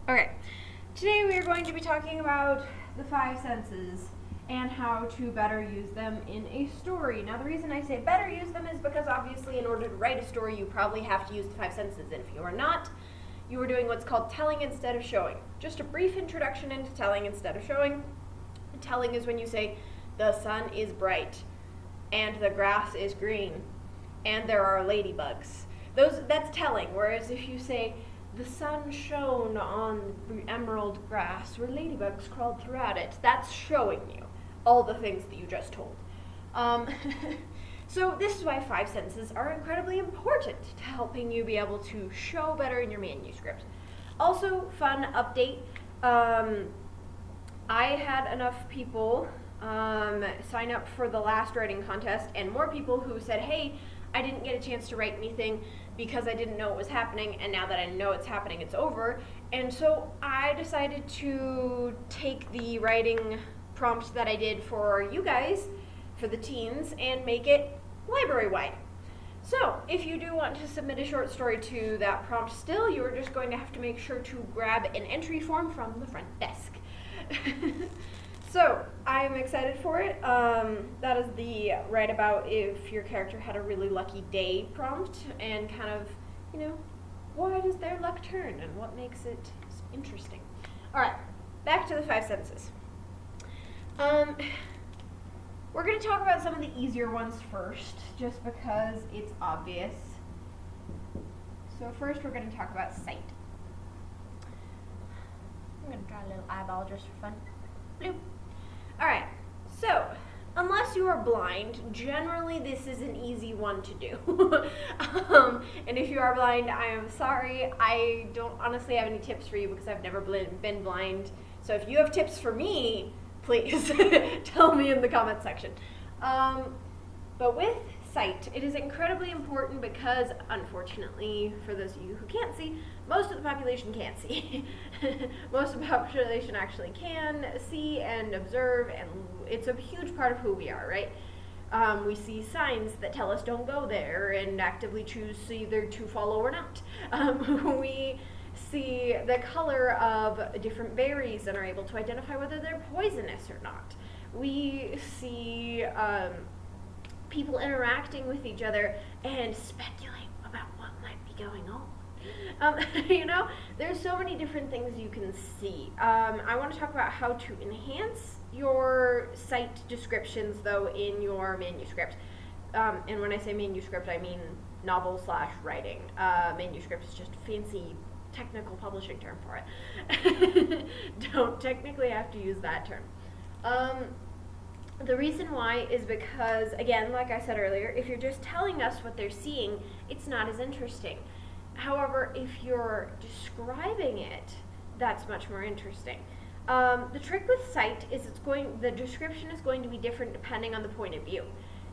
Okay, today we are going to be talking about the five senses and how to better use them in a story. Now, the reason I say better use them is because obviously in order to write a story, you probably have to use the five senses. And if you are not, you are doing what's called telling instead of showing. Just a brief introduction into telling instead of showing. Telling is when you say, the sun is bright, and the grass is green, and there are ladybugs. That's telling, whereas if you say, the sun shone on the emerald grass where ladybugs crawled throughout it, that's showing you all the things that you just told. So this is why five senses are incredibly important to helping you be able to show better in your manuscript. Also, fun update, I had enough people sign up for the last writing contest, and more people who said, hey, I didn't get a chance to write anything because I didn't know it was happening, and now that I know it's happening, it's over. And so I decided to take the writing prompt that I did for you guys, for the teens, and make it library-wide. So if you do want to submit a short story to that prompt still, you are just going to have to make sure to grab an entry form from the front desk. So, I'm excited for it. That is the write about if your character had a really lucky day prompt, and kind of, why does their luck turn and what makes it interesting. Alright, back to the five senses. We're going to talk about some of the easier ones first, just because it's obvious. So first we're going to talk about sight. I'm going to draw a little eyeball just for fun. Bloop. Alright, so, unless you are blind, generally this is an easy one to do. And if you are blind, I am sorry. I don't honestly have any tips for you because I've never been blind. So if you have tips for me, please tell me in the comment section. But with sight, it is incredibly important because, unfortunately, for those of you who can't see, most of the population can't see. Most of the population actually can see and observe, and it's a huge part of who we are, right? We see signs that tell us don't go there and actively choose either to follow or not. We see the color of different berries and are able to identify whether they're poisonous or not. We see people interacting with each other and speculate about what might be going on. There's so many different things you can see. I want to talk about how to enhance your sight descriptions, though, in your manuscript. And when I say manuscript, I mean novel/writing. Manuscript is just a fancy technical publishing term for it. Don't technically have to use that term. The reason why is because, again, like I said earlier, if you're just telling us what they're seeing, it's not as interesting. However, if you're describing it, that's much more interesting. The trick with sight is the description is going to be different depending on the point of view.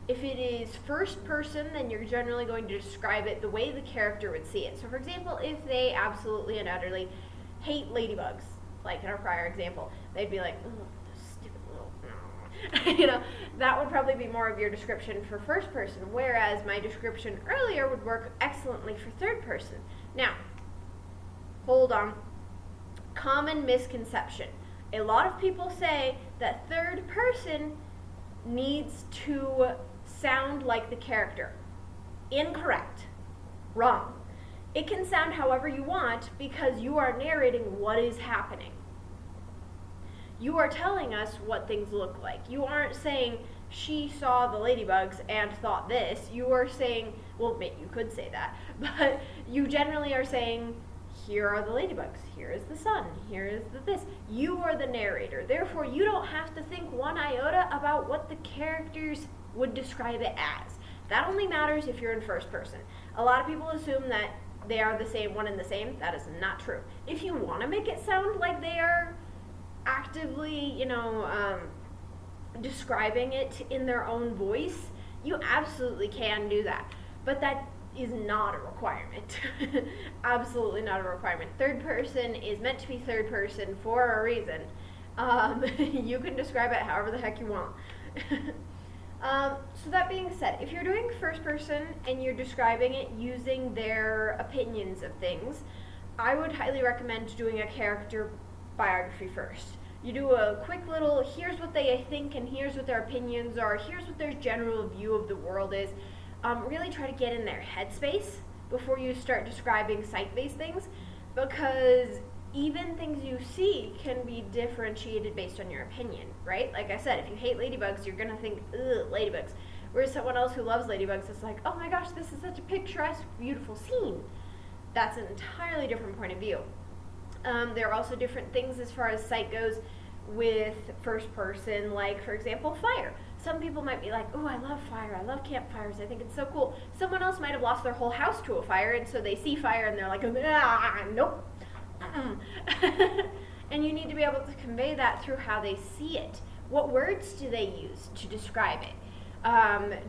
If it is first person, then you're generally going to describe it the way the character would see it. So for example, if they absolutely and utterly hate ladybugs, like in our prior example, they'd be like, oh, stupid little, that would probably be more of your description for first person, whereas my description earlier would work excellently for third person. Now, hold on. Common misconception. A lot of people say that third person needs to sound like the character. Incorrect. Wrong. It can sound however you want because you are narrating what is happening. You are telling us what things look like. You aren't saying, she saw the ladybugs and thought this. You are saying, well, you could say that, but you generally are saying, here are the ladybugs, here is the sun, here is this. You are the narrator. Therefore, you don't have to think one iota about what the characters would describe it as. That only matters if you're in first person. A lot of people assume that they are the same, one and the same. That is not true. If you want to make it sound like they are actively, describing it in their own voice, you absolutely can do that. But that is not a requirement. Absolutely not a requirement. Third person is meant to be third person for a reason. You can describe it however the heck you want. So that being said, if you're doing first person and you're describing it using their opinions of things, I would highly recommend doing a character biography first. You do a quick little, here's what they think and here's what their opinions are, here's what their general view of the world is. Really try to get in their headspace before you start describing site-based things, because even things you see can be differentiated based on your opinion, right? Like I said, if you hate ladybugs, you're gonna think, ugh, ladybugs. Whereas someone else who loves ladybugs is like, oh my gosh, this is such a picturesque, beautiful scene. That's an entirely different point of view. There are also different things as far as sight goes with first person, like for example, fire. Some people might be like, oh, I love fire, I love campfires, I think it's so cool. Someone else might have lost their whole house to a fire, and so they see fire and they're like, nope. And you need to be able to convey that through how they see it. What words do they use to describe it?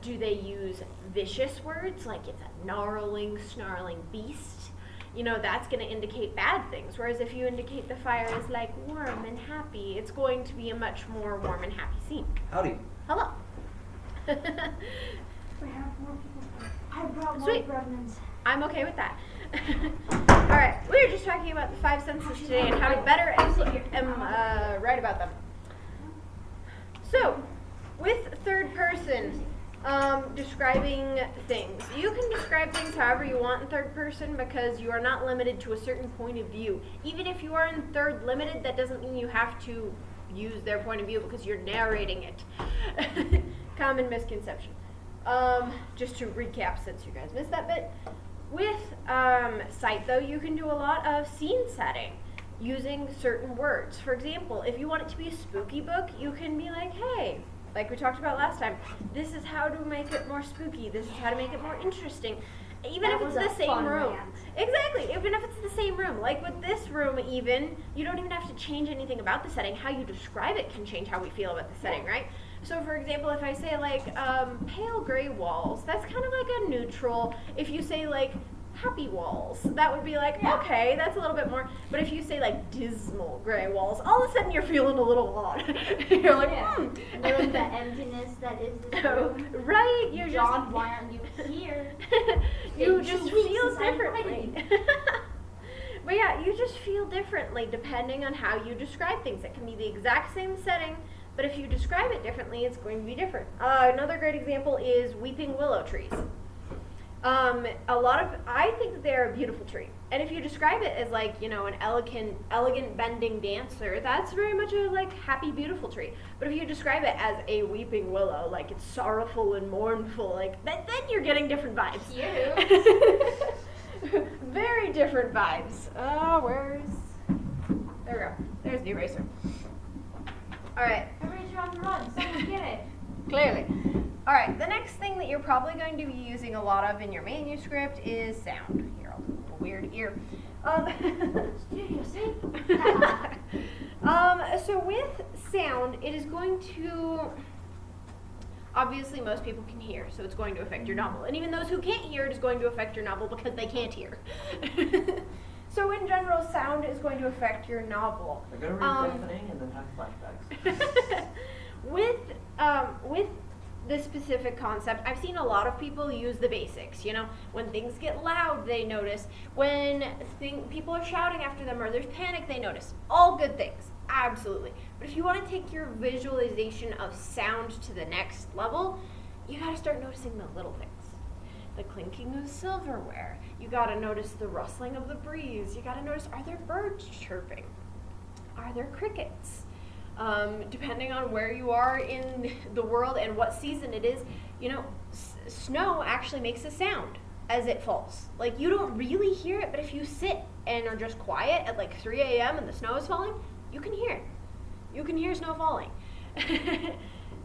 Do they use vicious words, like it's a gnarling, snarling beast? You know, that's going to indicate bad things. Whereas if you indicate the fire is like warm and happy, it's going to be a much more warm and happy scene. Howdy. Hello. We have more people. I brought more Sweet. remnants. I'm okay with that. Alright, we were just talking about the 5 senses today and how to better write about them. So, with third person, describing things. You can describe things however you want in third person because you are not limited to a certain point of view. Even if you are in third limited, that doesn't mean you have to use their point of view because you're narrating it. Common misconception. Just to recap, since you guys missed that bit. With sight, though, you can do a lot of scene setting using certain words. For example, if you want it to be a spooky book, you can be like, hey, like we talked about last time, this is how to make it more spooky, this is how to make it more interesting. Even if it's the same room. Exactly, even if it's the same room. Like with this room even, you don't even have to change anything about the setting. How you describe it can change how we feel about the setting, right? So for example, if I say like pale gray walls, that's kind of like a neutral. If you say like happy walls, that would be like, okay, that's a little bit more. But if you say like dismal gray walls, all of a sudden you're feeling a little odd. You're like, The emptiness that is this room. Right, you John, just why aren't you here? you In just 2 weeks feel since I'm differently. But yeah, you just feel differently depending on how you describe things. It can be the exact same setting, but if you describe it differently, it's going to be different. Another great example is weeping willow trees. I think that they're a beautiful tree. And if you describe it as like, you know, an elegant bending dancer, that's very much a like happy, beautiful tree. But if you describe it as a weeping willow, like it's sorrowful and mournful, like then you're getting different vibes. Very different vibes. There we go. There's the eraser. Alright. Eraser on the run. Someone get it. Clearly. Alright, the next thing that you're probably going to be using a lot of in your manuscript is sound. Here, I'll do a weird ear. Studio, see? So with sound, it is going to, obviously most people can hear, so it's going to affect your novel. And even those who can't hear, it is going to affect your novel because they can't hear. So in general, sound is going to affect your novel. They're gonna read deafening and then have flashbacks. With this specific concept, I've seen a lot of people use the basics. You know, when things get loud, they notice. When people are shouting after them or there's panic, they notice. All good things, absolutely. But if you want to take your visualization of sound to the next level, you got to start noticing the little things. The clinking of silverware. You got to notice the rustling of the breeze. You got to notice, are there birds chirping? Are there crickets? Depending on where you are in the world and what season it is, you know, snow actually makes a sound as it falls. Like, you don't really hear it, but if you sit and are just quiet at like 3 a.m. and the snow is falling, you can hear it. You can hear snow falling.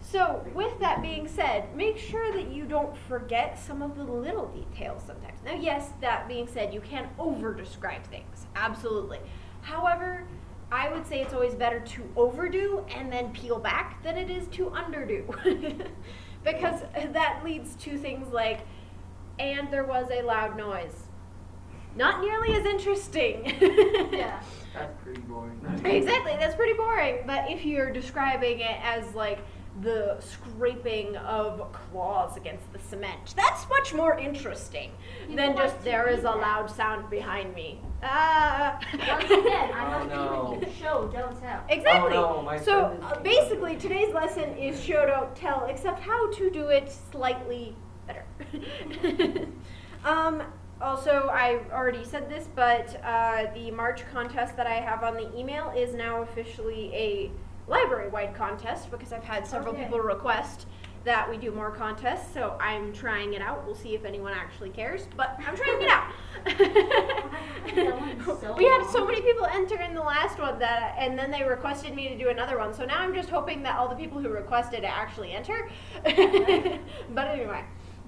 So, with that being said, make sure that you don't forget some of the little details sometimes. Now, yes, that being said, you can over-describe things. Absolutely. However, I would say it's always better to overdo and then peel back than it is to underdo. Because that leads to things like, and there was a loud noise. Not nearly as interesting. Yeah. That's pretty boring. Exactly, that's pretty boring. But if you're describing it as like, the scraping of claws against the cement. That's much more interesting than People just like to there read is a that. loud sound behind me. Ah. Once again, I Oh, must no. even show, don't tell. Exactly. Oh, no, my So friend is- basically, today's lesson is show don't tell, except how to do it slightly better. Also, I already said this, but the March contest that I have on the email is now officially a library-wide contest because I've had several Okay. people request that we do more contests. So I'm trying it out. We'll see if anyone actually cares, but I'm trying it out. That one's so We had so long. many people enter in the last one that, and then they requested me to do another one. So now I'm just hoping that all the people who requested it actually enter. But anyway,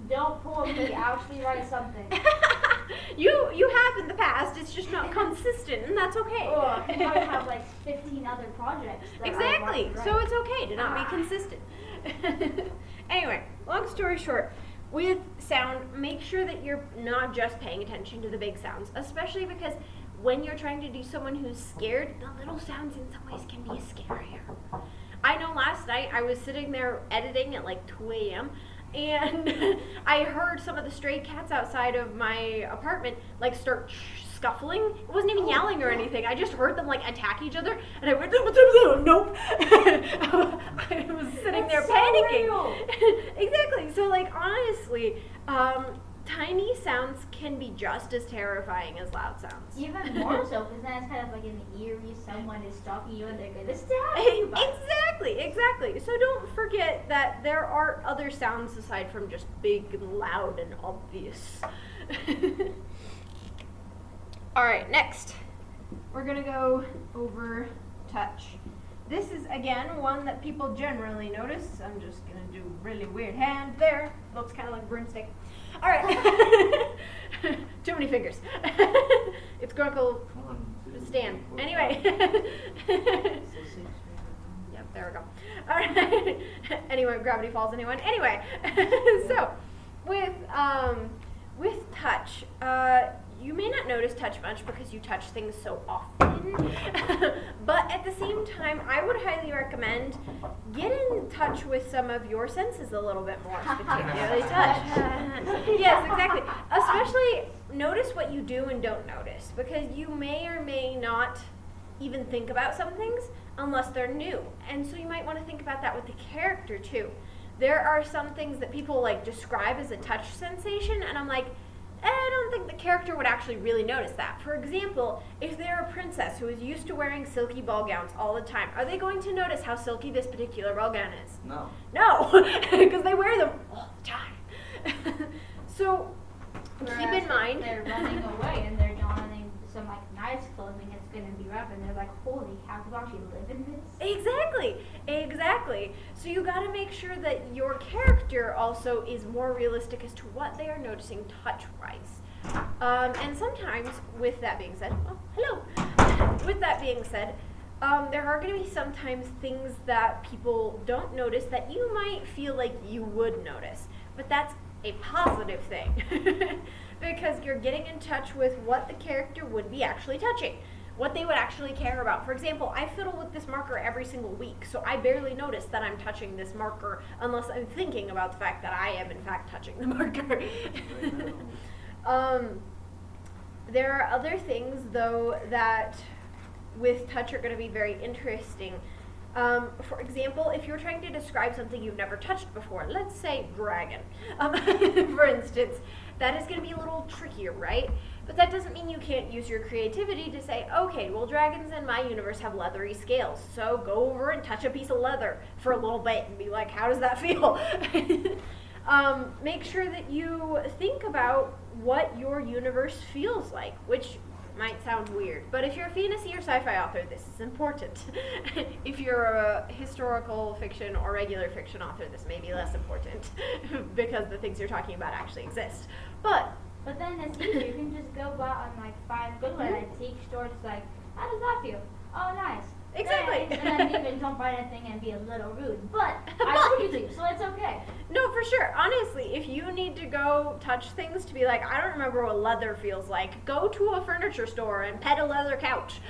Don't pull me, actually write something. you have in the past. It's just not consistent, and that's okay. Or I might have like 15 other projects. That Exactly. I want to So write. it's okay to not be consistent. Anyway, long story short, with sound, make sure that you're not just paying attention to the big sounds, especially because when you're trying to do someone who's scared, the little sounds in some ways can be scarier. I know last night I was sitting there editing at like 2 a.m. and I heard some of the stray cats outside of my apartment like start scuffling. It wasn't even yelling or anything. I just heard them like attack each other, and I went, nope. I was sitting there That's so panicking. real. Exactly. So like honestly, tiny sounds can be just as terrifying as loud sounds. Even more so, because then it's kind of like an eerie, someone is stalking you and they're going to stab you. Exactly. So don't forget that there are other sounds aside from just big, loud, and obvious. All right, next, we're gonna go over touch. This is again one that people generally notice. I'm just gonna do really weird hand there. Looks kind of like a broomstick. All right. Too many fingers. It's Grunkle Stan. Anyway. Yep, there we go. All right. Anyway, gravity falls. Anyone? Anyway, so with touch, you may not notice touch much because you touch things so often. But at the same time, I would highly recommend get in touch with some of your senses a little bit more, particularly touch. Yes, exactly. Especially notice what you do and don't notice, because you may or may not even think about some things unless they're new. And so you might want to think about that with the character too. There are some things that people like describe as a touch sensation, and I'm like, I don't think the character would actually really notice that. For example, if they're a princess who is used to wearing silky ball gowns all the time, are they going to notice how silky this particular ball gown is? No. No, because they wear them all the time. So keep Whereas in mind. if they're running away and they're donning some like nice clothing, it's going to be rough, and they're like, holy cow, you actually live in this? Exactly. So you got to make sure that your character also is more realistic as to what they are noticing touch-wise. And sometimes, with that being said, oh, hello. With that being said, there are going to be sometimes things that people don't notice that you might feel like you would notice, but that's a positive thing. Because you're getting in touch with what the character would be actually touching, what they would actually care about. For example, I fiddle with this marker every single week, so I barely notice that I'm touching this marker unless I'm thinking about the fact that I am in fact touching the marker. There are other things though that with touch are going to be very interesting. For example, if you're trying to describe something you've never touched before, let's say dragon, for instance, that is going to be a little trickier, right? But that doesn't mean you can't use your creativity to say, okay, well, dragons in my universe have leathery scales, so go over and touch a piece of leather for a little bit and be like, how does that feel? Make sure that you think about what your universe feels like, which might sound weird, but if you're a fantasy or sci-fi author, this is important. If you're a historical fiction or regular fiction author, this may be less important because the things you're talking about actually exist. But then it's easier. You can just go out and like find good one and teach stores like, how does that feel? Oh, nice. Exactly. And then even don't buy anything and be a little rude. But I told you to, so it's okay. no, for sure. Honestly, if you need to go touch things to be like, I don't remember what leather feels like, go to a furniture store and pet a leather couch.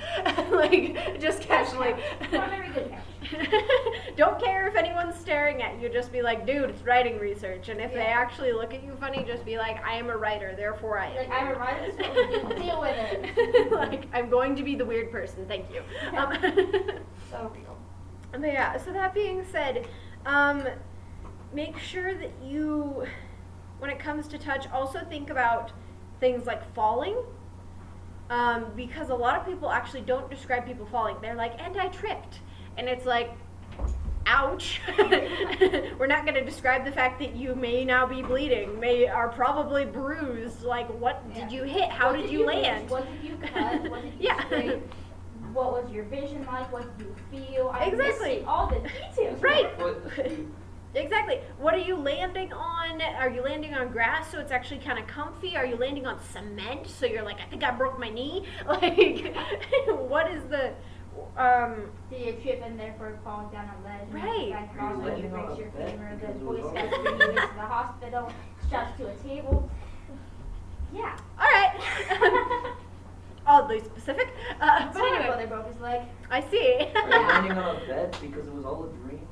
Like, just casually. Not a very good couch. Don't care if anyone's staring at you. Just be like, dude, it's writing research. And if they actually look at you funny, just be like, I am a writer, therefore I am. Like, I'm a writer, so deal with it. Like, I'm going to be the weird person. Thank you. So real. But yeah, so that being said, make sure that you, when it comes to touch, also think about things like falling. Because a lot of people actually don't describe people falling. They're like, and I tripped. And it's like, ouch. We're not going to describe the fact that you may now be bleeding, are probably bruised. Like, what did you hit? How did you land? What did you cut? What did you scrape? What was your vision like? What did you feel? I'm missing all the details. Right. Exactly. What are you landing on? Are you landing on grass so it's actually kind of comfy? Are you landing on cement so you're like, I think I broke my knee? Like, what is the... Did you trip and therefore fall down a ledge? Right. The guy falls and you breaks your femur. The Boy Scouts bring you into the hospital, strapped to a table. Yeah. All right. Oddly specific. But So my anyway, brother broke his leg. I see. Are you landing on a bed because it was all a dream?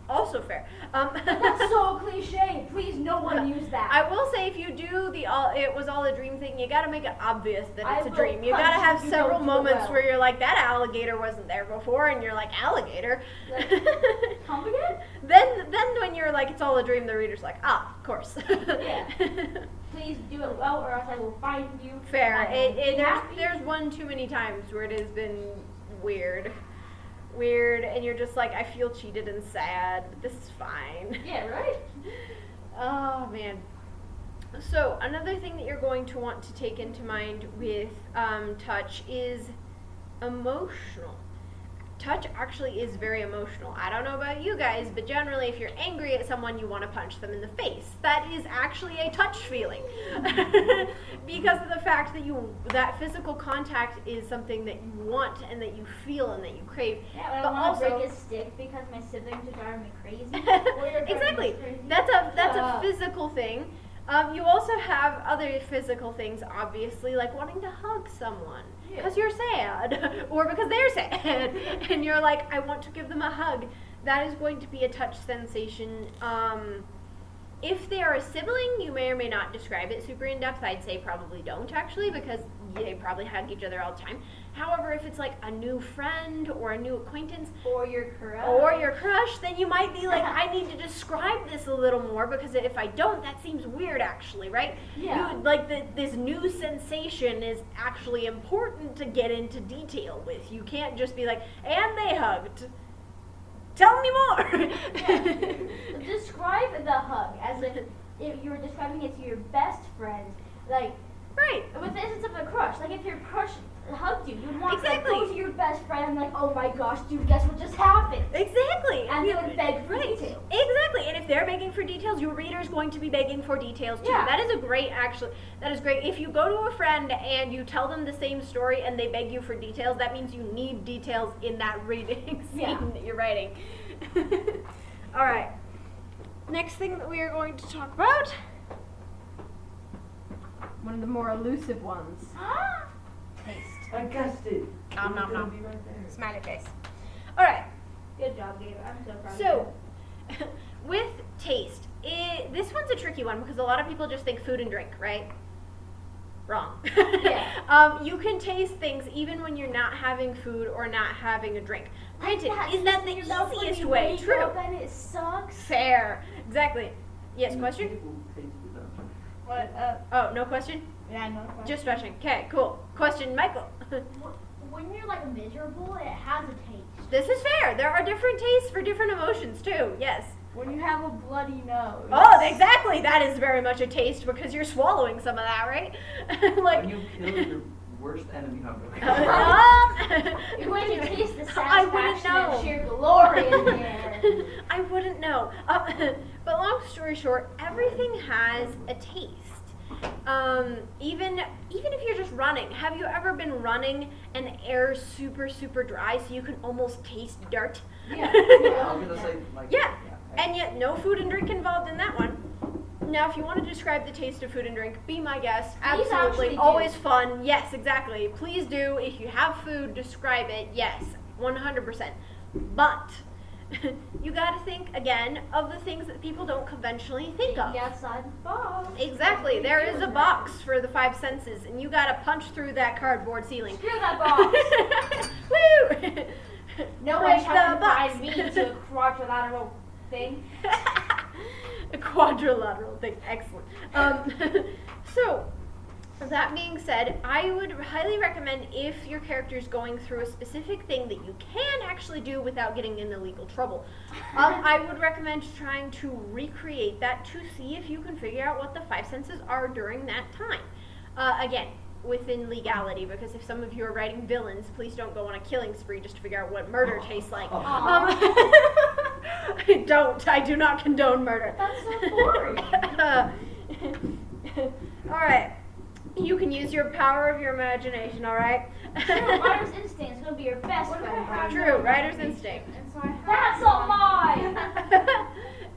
Also fair. That's so cliche. Please, no one use that. I will say, if you do it was all a dream thing, you gotta make it obvious that I it's a will dream. You punch gotta have if you several don't do it moments well. where you're like, that alligator wasn't there before, and you're like, alligator. Come again? Then when you're like, it's all a dream, the reader's like, ah, of course. Yeah. Please do it well, or else I will find you. Fair. I will be happy. There's one too many times where it has been weird, and you're just like, I feel cheated and sad, but this is fine. Yeah, right? Oh man. So another thing that you're going to want to take into mind with touch is emotional. Touch actually is very emotional. I don't know about you guys, but generally if you're angry at someone, you want to punch them in the face. That is actually a touch feeling. Because of the fact that that physical contact is something that you want and that you feel and that you crave. Yeah, but But I want to also- break a stick because my siblings are driving me crazy. Or you're driving Exactly. me crazy. That's a Shut physical thing. You also have other physical things, obviously, like wanting to hug someone because you're sad or because they're sad, and you're like, I want to give them a hug. That is going to be a touch sensation. If they are a sibling, you may or may not describe it super in depth. I'd say probably don't, actually, because they probably hug each other all the time. However, if it's like a new friend or a new acquaintance Or your crush. then you might be like, I need to describe this a little more, because if I don't, that seems weird, actually, right? Yeah. This new sensation is actually important to get into detail with. You can't just be like, and they hugged. Tell me more. Yeah. Describe the hug as if you were describing it to your best friend. Like, Right. with the instance of a crush. Like, if your crush hugged you, you'd want to Exactly. go to your best friend and like, oh my gosh, dude, guess what just happened? Exactly. And they would beg for Right. details. Exactly. And if they're begging for details, your reader's going to be begging for details too. Yeah. That is great. If you go to a friend and you tell them the same story and they beg you for details, that means you need details in that reading scene Yeah. that you're writing. All right. Next thing that we are going to talk about, one of the more elusive ones. Taste. I guessed it. Nom, nom, It's gonna nom. be right there. Smiley face. All right. Good job, Gabe. I'm so proud of So, with taste, this one's a tricky one because a lot of people just think food and drink, right? Wrong. Yeah. You can taste things even when you're not having food or not having a drink. Granted, That is that the tastes yourself when easiest you way? wake True. up and it sucks. Fair. Exactly. Yes, question? People taste it, though. What? Oh, no question? Yeah, no question. Just stretching. Okay, cool. Question, Michael. When you're like miserable, it has a taste. This is fair. There are different tastes for different emotions too. Yes. When you have a bloody nose. Oh, exactly. That is very much a taste because you're swallowing some of that, right? Like. When you kill your worst enemy, no, When you taste the I wouldn't satisfaction know. and sheer glory in there. I wouldn't know. But long story short, everything has a taste. Even if you're just running, have you ever been running and the air is super, super dry so you can almost taste dirt? Yeah. I'm gonna say, like, Yeah. And yet no food and drink involved in that one. Now, if you want to describe the taste of food and drink, be my guest. Please actually Absolutely. do. Always fun. Yes, exactly. Please do. If you have food, describe it. Yes, 100%. But you got to think again of the things that people don't conventionally think of. Outside the box. Exactly. There is a box for the five senses, and you got to punch through that cardboard ceiling. Screw that box. Woo! No Break one can the box. confine me to a quadrilateral thing. A quadrilateral thing. Excellent. So, that being said, I would highly recommend if your character is going through a specific thing that you can actually do without getting into legal trouble, I would recommend trying to recreate that to see if you can figure out what the five senses are during that time. Again, within legality, because if some of you are writing villains, please don't go on a killing spree just to figure out what murder tastes like. I do not condone murder. That's so boring. Alright. You can use your power of your imagination, alright? Writer's instinct is going to be your best What if I friend. have True, writer's instinct. And so I have That's a lie!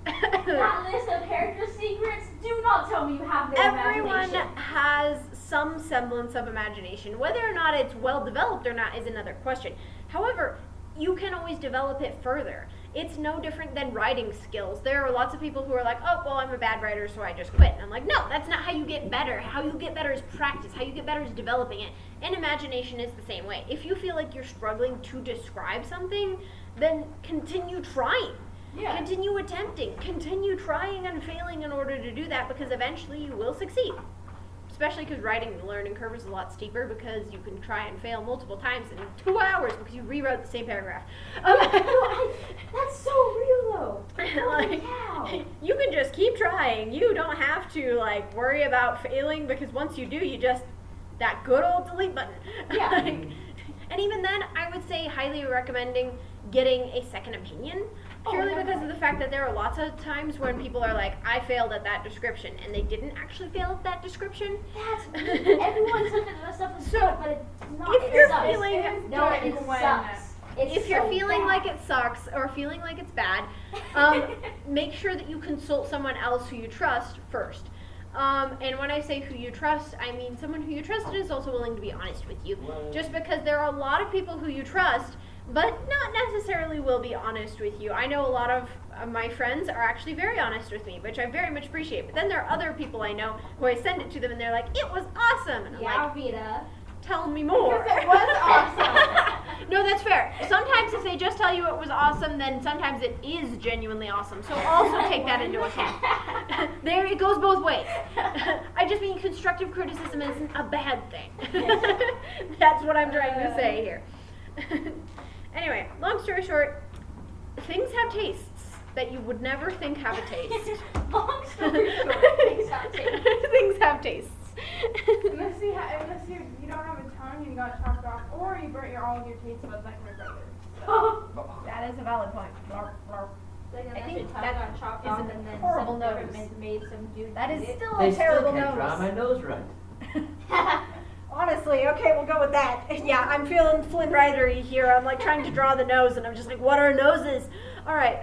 That list of character secrets, do not tell me you have no Everyone imagination. has some semblance of imagination. Whether or not it's well developed or not is another question. However, you can always develop it further. It's no different than writing skills. There are lots of people who are like, oh, well, I'm a bad writer, so I just quit. And I'm like, no, that's not how you get better. How you get better is practice. How you get better is developing it. And imagination is the same way. If you feel like you're struggling to describe something, then continue trying. Yeah. Continue attempting. Continue trying and failing in order to do that, because eventually you will succeed. Especially because writing the learning curve is a lot steeper, because you can try and fail multiple times in 2 hours because you rewrote the same paragraph. That's so real though. Holy Like, cow. you can just keep trying. You don't have to like worry about failing, because once you do, you just that good old delete button. Yeah. Like, and even then, I would say highly recommending getting a second opinion. Purely because of the fact that there are lots of times when people are like, I failed at that description, and they didn't actually fail at that description. That's everyone says that stuff is So, good, but it's not. if it you're sucks. feeling- no, it sucks. It's If you're so feeling bad. like it sucks or feeling like it's bad, make sure that you consult someone else who you trust first. And when I say who you trust, I mean someone who you trust and is also willing to be honest with you. Just because there are a lot of people who you trust, but not necessarily will be honest with you. I know a lot of my friends are actually very honest with me, which I very much appreciate. But then there are other people I know who I send it to them and they're like, it was awesome. And I'm Yeah, like, Vita. tell me more. Because it was awesome. No, that's fair. Sometimes if they just tell you it was awesome, then sometimes it is genuinely awesome. So also take that into account. There, it goes both ways. I just mean constructive criticism isn't a bad thing. That's what I'm trying to say here. Anyway, long story short, things have tastes that you would never think have a taste. Long story short, things have tastes. Things have tastes. Unless you don't have a tongue and you got chopped off, or you burnt all of your taste buds like my brother. That is a valid point. Blarp, blarp. Like, I unless think your tongue that got chopped is off an and then horrible some nose. government made some dude That is eat it. still They a still terrible can't draw my nose. nose right. Honestly, okay, we'll go with that. Yeah, I'm feeling Flynn Rider-y here. I'm like trying to draw the nose, and I'm just like, what are noses? All right.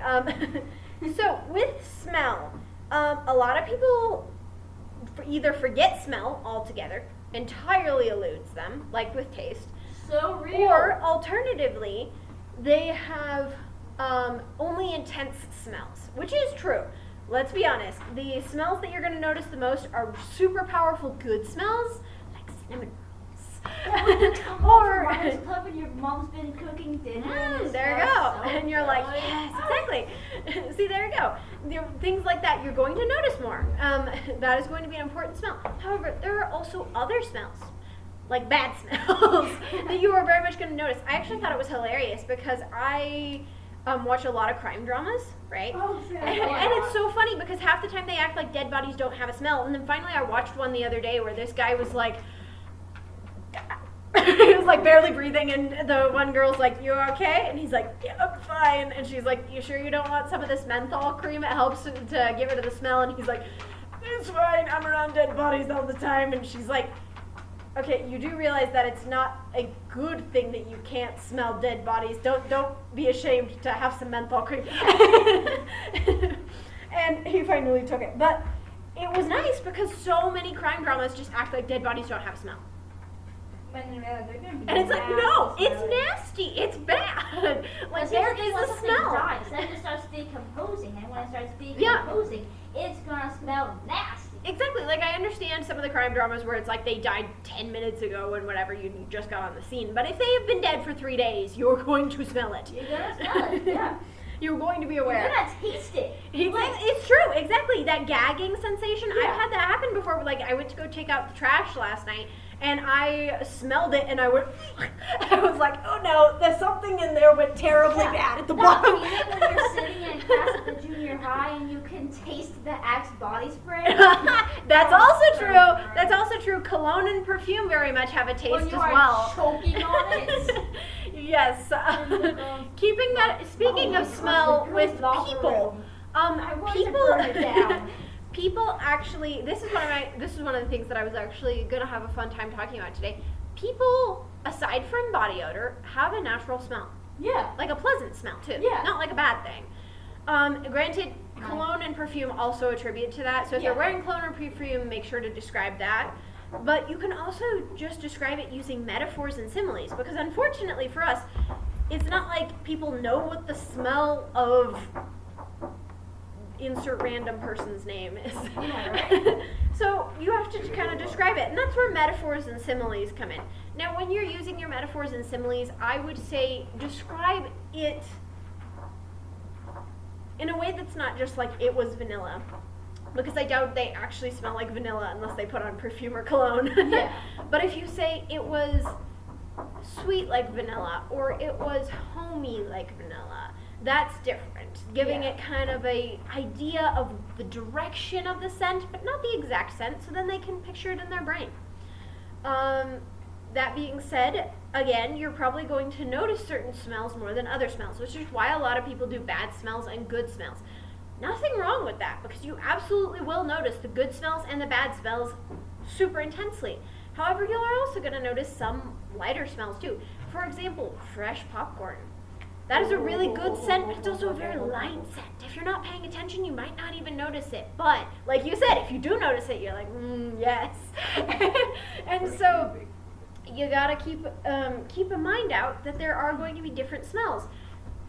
So with smell, a lot of people either forget smell altogether, entirely eludes them, like with taste, So real. or alternatively, they have only intense smells, which is true. Let's be honest. The smells that you're going to notice the most are super powerful good smells, like cinnamon rolls. Or Mama's Club and your mom's been cooking dinner. and it There you smells go. so And you're like, good. yes, exactly. See, there you go. Things like that you're going to notice more. That is going to be an important smell. However, there are also other smells, like bad smells, that you are very much going to notice. I actually thought it was hilarious because I watch a lot of crime dramas, right? Oh, And it's so funny because half the time they act like dead bodies don't have a smell. And then finally I watched one the other day where this guy was like, he was like barely breathing, and the one girl's like, you okay? And he's like, yeah, I'm fine. And she's like, you sure you don't want some of this menthol cream? It helps to get rid of the smell. And he's like, it's fine, I'm around dead bodies all the time. And she's like, okay, you do realize that it's not a good thing that you can't smell dead bodies. Don't be ashamed to have some menthol cream. And he finally took it. But it was nice because so many crime dramas just act like dead bodies don't have smell. when they're gonna be And it's like, nasty no, it's smelling. nasty. It's bad. Like, But there here's is the a thing, once smell. it dies, then it starts decomposing, and when it starts Yeah. decomposing, it's gonna smell nasty. Exactly. Like, I understand some of the crime dramas where it's like they died 10 minutes ago and whatever, you just got on the scene. But if they have been dead for 3 days, you're going to smell it. You're gonna smell it, yeah. You're going to be You're aware. gonna taste it. It's true, exactly. That gagging sensation. Yeah. I've had that happen before. Like, I went to go take out the trash last night, and I smelled it, and I went, I was like, oh no, there's something in there went terribly bad at the That bottom. feeling when you're sitting in class at the junior high and you can taste the Axe body spray. That's Oh, also so true. gross. That's also true. Cologne and perfume very much have a taste when as you are well. choking on it. Yes. Keeping that. Speaking of smell with people, I want people. to burn it down. People actually. This is one of the things that I was actually gonna have a fun time talking about today. People, aside from body odor, have a natural smell, Yeah. like a pleasant smell too. Yeah. Not like a bad thing. Granted, cologne and perfume also attribute to that. So if Yeah. you're wearing cologne or perfume, make sure to describe that. But you can also just describe it using metaphors and similes, because unfortunately for us, it's not like people know what the smell of insert random person's name is. Yeah, right. So you have to kind of describe it, and that's where metaphors and similes come in. Now, when you're using your metaphors and similes, I would say describe it in a way that's not just like it was vanilla, because I doubt they actually smell like vanilla unless they put on perfume or cologne. Yeah. But if you say it was sweet like vanilla, or it was homey like vanilla, that's different. Giving Yeah. it kind of a idea of the direction of the scent, but not the exact scent, so then they can picture it in their brain. That being said, again, you're probably going to notice certain smells more than other smells, which is why a lot of people do bad smells and good smells. Nothing wrong with that, because you absolutely will notice the good smells and the bad smells super intensely. However, you are also going to notice some lighter smells too. For example, fresh popcorn. That is a really good scent, but it's also a very light scent. If you're not paying attention, you might not even notice it. But, like you said, if you do notice it, you're like, yes. And so, you gotta keep in mind out that there are going to be different smells.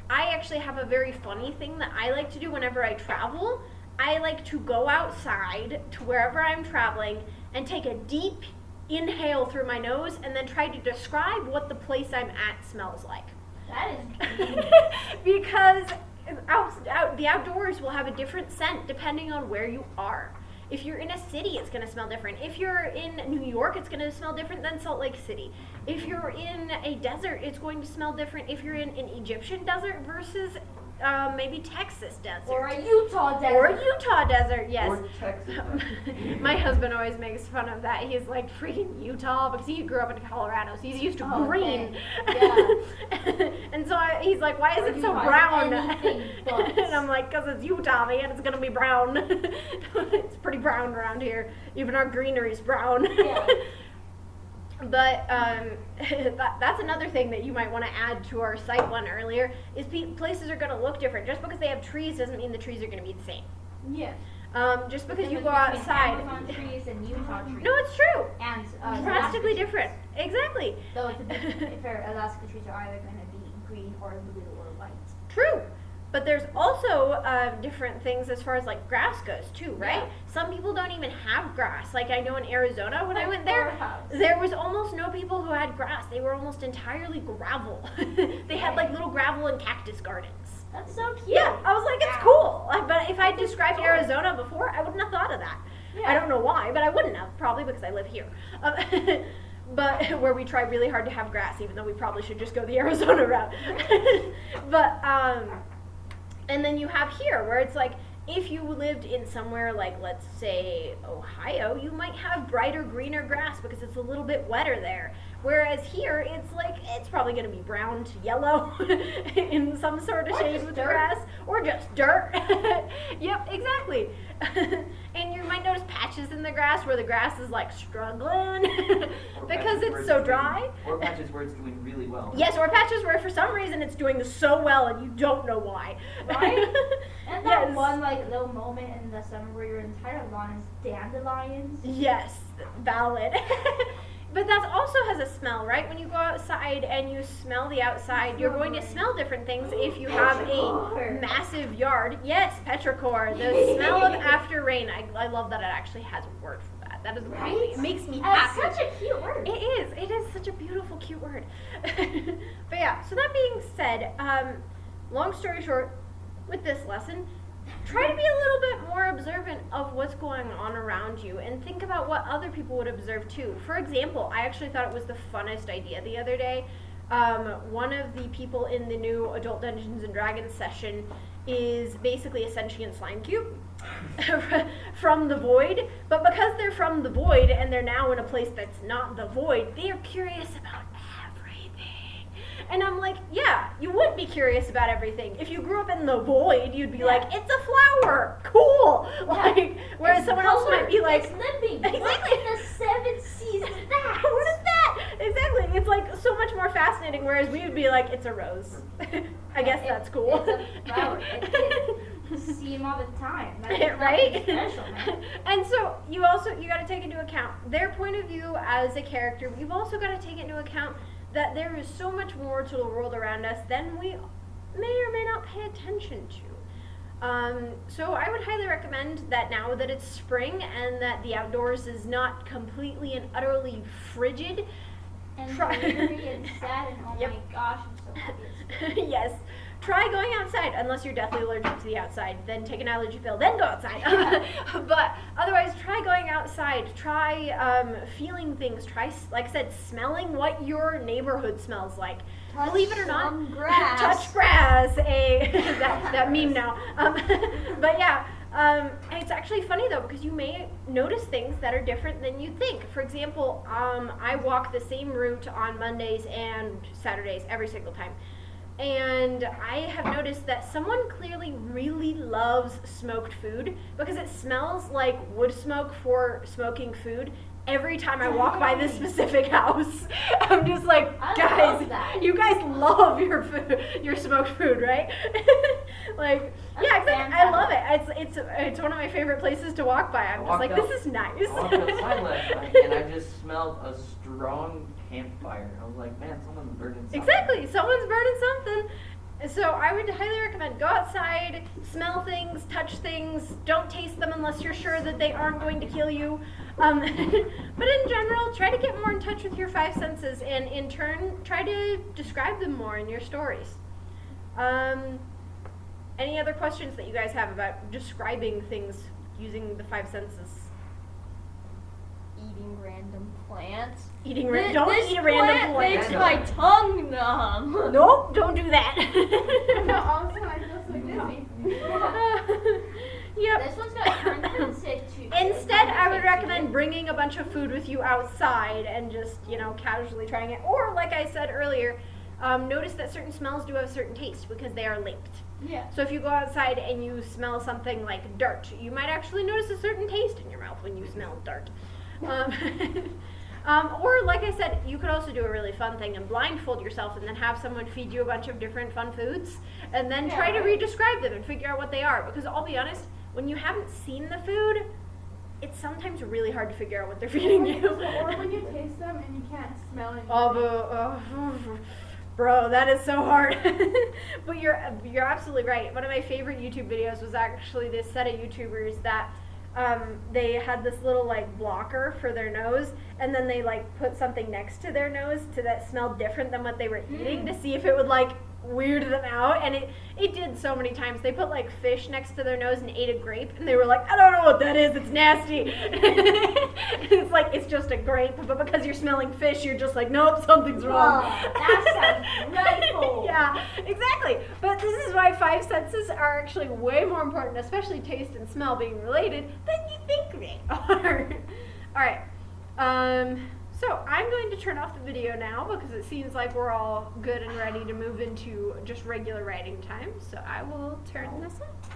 I actually have a very funny thing that I like to do whenever I travel. I like to go outside to wherever I'm traveling and take a deep inhale through my nose and then try to describe what the place I'm at smells like. That is Because the outdoors will have a different scent depending on where you are. If you're in a city, it's going to smell different. If you're in New York, it's going to smell different than Salt Lake City. If you're in a desert, it's going to smell different if you're in an Egyptian desert versus maybe Texas desert. or a Utah desert. Or a Utah desert, yes. Or Texas. My husband always makes fun of that. He's like, freaking Utah, because he grew up in Colorado, so he's used to Oh, green. dang. And so he's like, why is Or it so Utah is brown? anything but. And I'm like, because it's Utah, man, it's going to be brown. It's pretty brown around here. Even our greenery's brown. Yeah. But that's another thing that you might want to add to our site one earlier, is places are going to look different. Just because they have trees doesn't mean the trees are going to be the same. Yeah. Just because The you go difference between outside. Amazon trees and Utah trees. No, it's true. And Drastically Alaska trees. different. Exactly. Though it's a bit, if our Alaska trees are either going to be green or blue or white. True. But there's also different things as far as like grass goes too, right? Yeah. Some people don't even have grass. Like I know in Arizona when I went Our there, house. there was almost no people who had grass. They were almost entirely gravel. They had like little gravel and cactus gardens. That's so cute. Yeah, I was like, it's cool. But if I described Arizona before, I wouldn't have thought of that. Yeah. I don't know why, but I wouldn't have. Probably because I live here. But where we try really hard to have grass, even though we probably should just go the Arizona route. But and then you have here where it's like, if you lived in somewhere like, let's say, Ohio, you might have brighter, greener grass because it's a little bit wetter there. Whereas here, it's like, it's probably going to be brown to yellow in some sort of Or shade just with the dirt. grass. Or just dirt. Yep, exactly. And you might notice patches in the grass where the grass is like struggling Or because patches where it's so doing- dry. Or patches where it's doing really well. Yes, or patches where for some reason it's doing so well and you don't know why. Right? And that Yes. one like little moment in the summer where your entire lawn is dandelions. Yes, valid. But that also has a smell, right? When you go outside and you smell the outside, you're going to smell different things if you have a massive yard. Yes, petrichor, the smell of after rain. I love that it actually has a word for that. That is amazing. It makes me happy. That's such a cute word. It is such a beautiful, cute word. But yeah, so that being said, long story short, with this lesson, try to be a little bit more observant of what's going on around you and think about what other people would observe too. For example, I actually thought it was the funnest idea the other day. One of the people in the new Adult Dungeons and Dragons session is basically a sentient slime cube from the void, but because they're from the void and they're now in a place that's not the void, they are curious about everything. And I'm like, yeah, you would be curious about everything. If you grew up in the void, you'd be like, it's a flower, cool. Like, whereas It's someone else color, might be like, it's living. Exactly. What in the seventh season is that? what is that? Exactly. It's like so much more fascinating, whereas we would be like, it's a rose. I guess that's cool. It's a flower. See them all the time. That's Right? nothing special, man. And so you got to take into account their point of view as a character. We've also got to take into account that there is so much more to the world around us than we may or may not pay attention to. So I would highly recommend that now that it's spring and that the outdoors is not completely and utterly frigid. And Try- dreary and sad and oh Yep. my gosh, I'm so happy it's spring. Yes. Try going outside, unless you're deathly allergic to the outside. Then take an allergy pill, then go outside. But otherwise, try going outside. Try feeling things. Try, like I said, smelling what your neighborhood smells like. Touch Believe it or not, some grass. touch grass. That meme now. But yeah, it's actually funny though because you may notice things that are different than you think. For example, I walk the same route on Mondays and Saturdays every single time. And I have noticed that someone clearly really loves smoked food because it smells like wood smoke for smoking food every time I walk by this specific house. I'm just like, I guys, love that. you guys love your food, your smoked food, right? Like, That's yeah, exactly. I love fantastic. it. It's one of my favorite places to walk by. I'm just walked like, out- this is nice. I walked outside last night and I just smelled a strong campfire. I was like, man, someone's burning something. Exactly. Someone's burning something. So I would highly recommend go outside, smell things, touch things. Don't taste them unless you're sure that they aren't going to kill you. But in general, try to get more in touch with your five senses and in turn, try to describe them more in your stories. Any other questions that you guys have about describing things using the five senses? Eating random plants. Eating don't eat a random plant. Makes my tongue numb. Nope, don't do that. No, all of a sudden I feel so dizzy. Yep. This one's got turned sick too. Instead, I would recommend bringing a bunch of food with you outside and just, casually trying it. Or, like I said earlier, notice that certain smells do have a certain taste because they are linked. Yeah. So if you go outside and you smell something like dirt, you might actually notice a certain taste in your mouth when you smell dirt. Or, like I said, you could also do a really fun thing and blindfold yourself and then have someone feed you a bunch of different fun foods and then try to re-describe them and figure out what they are. Because I'll be honest, when you haven't seen the food, it's sometimes really hard to figure out what they're feeding you. Or when you taste them and you can't smell anything. Bro, that is so hard. But you're absolutely right. One of my favorite YouTube videos was actually this set of YouTubers that they had this little blocker for their nose, and then they put something next to their nose that smelled different than what they were eating to see if it would weird them out, and it did so many times. They put fish next to their nose and ate a grape, and they were like, I don't know what that is, it's nasty. It's it's just a grape, but because you're smelling fish, you're just like, nope, something's wrong. That sounds dreadful. Yeah, exactly. But this is why five senses are actually way more important, especially taste and smell being related, than you think they are. Alright, so I'm going to turn off the video now because it seems like we're all good and ready to move into just regular writing time. So I will turn this off.